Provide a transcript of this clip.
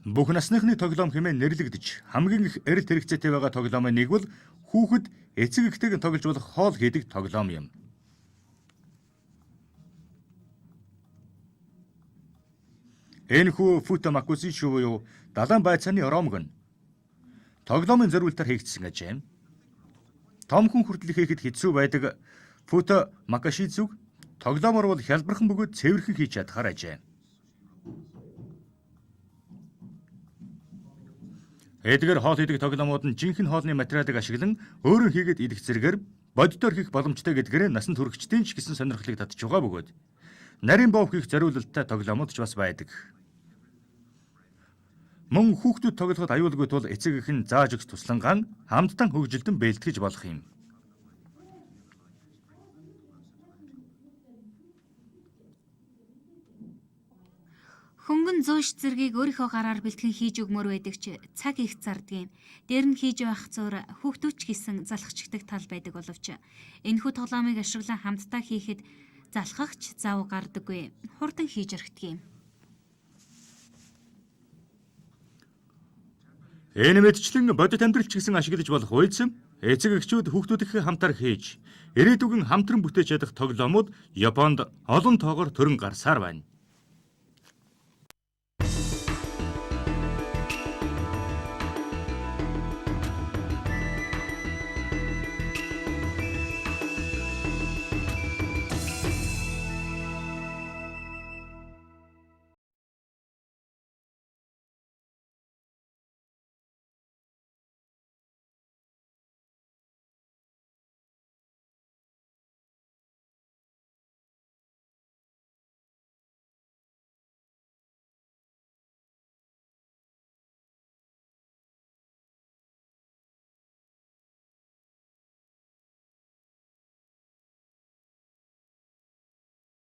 Бүх насныхны тоглоом хэмээн нэрлэгдэж хамгийн их эрэлт хэрэгцээтэй байгаа тоглоомын нэг бол хүүхэд эцэг эхтэйг тоглож болох хоол хийдэг тоглоом юм. Энэхүү футамакусиши буюу далайн байцааны ромг нь тоглоомын зориултаар хийгдсэн ажээ. Том хүн хүртэл хийхэд хэцүү байдаг футамакашизуг тоглоомор бол хялбархан бөгөөд цэвэрхэн хийж чадхаар ажээ. Эдгээр хоол хийдэг тоглоомууд нь жинхэнэ хоолны материалыг ашиглан өөрөө хийгээд идэх зэрэгээр боддоор хийх боломжтой гэдгээр насан туршидчдын ч гэсэн сонирхлыг татж байгаа бөгөөд нарийн бов хийх зориулалттай тоглоомууд ч бас байдаг. Мөн хүүхдүүд тоглоход аюулгүй тул эцэг эх нь зааж өгс туслангаан хамтдан хөгжилдөн бэлтгэж болох юм. Хөнгөн зөөш зэргийг өөрийнхөө гараар бэлтгэн хийж өгмөр байдаг ч цаг их зарддаг юм. Дээр нь хийж байх зуур хүүхдүүч хийсэн залхачдаг тал байдаг боловч энэхүү тоглоомыг ашиглан хамтдаа хийхэд залхахч зав гардаггүй. Хурдан хийж өргөдөг юм. Энэ мэдчлэн бодит амьдралч гэсэн ашиглаж болох үйлс эцэг эхчүүд хүүхдүүдийнхээ хамтаар хийж ирээдүгэн хамтран бүтээж чадах тоглоомууд Японд олон тоогоор төрөн гарсаар байна.